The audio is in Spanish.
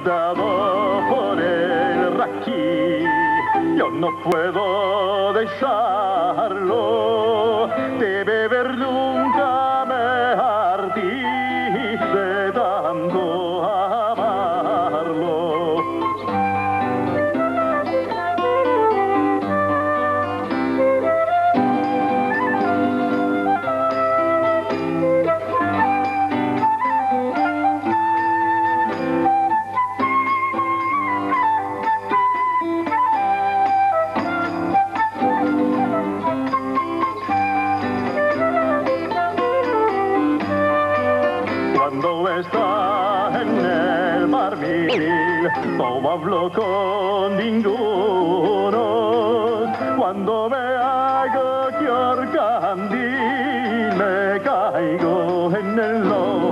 dado por el raquí. Yo no puedo dejarlo, de beber nunca me hartí de tanto amarlo. Cuando está en el barril, no hablo con ninguno. Cuando me hago que candil, me caigo en el lodo.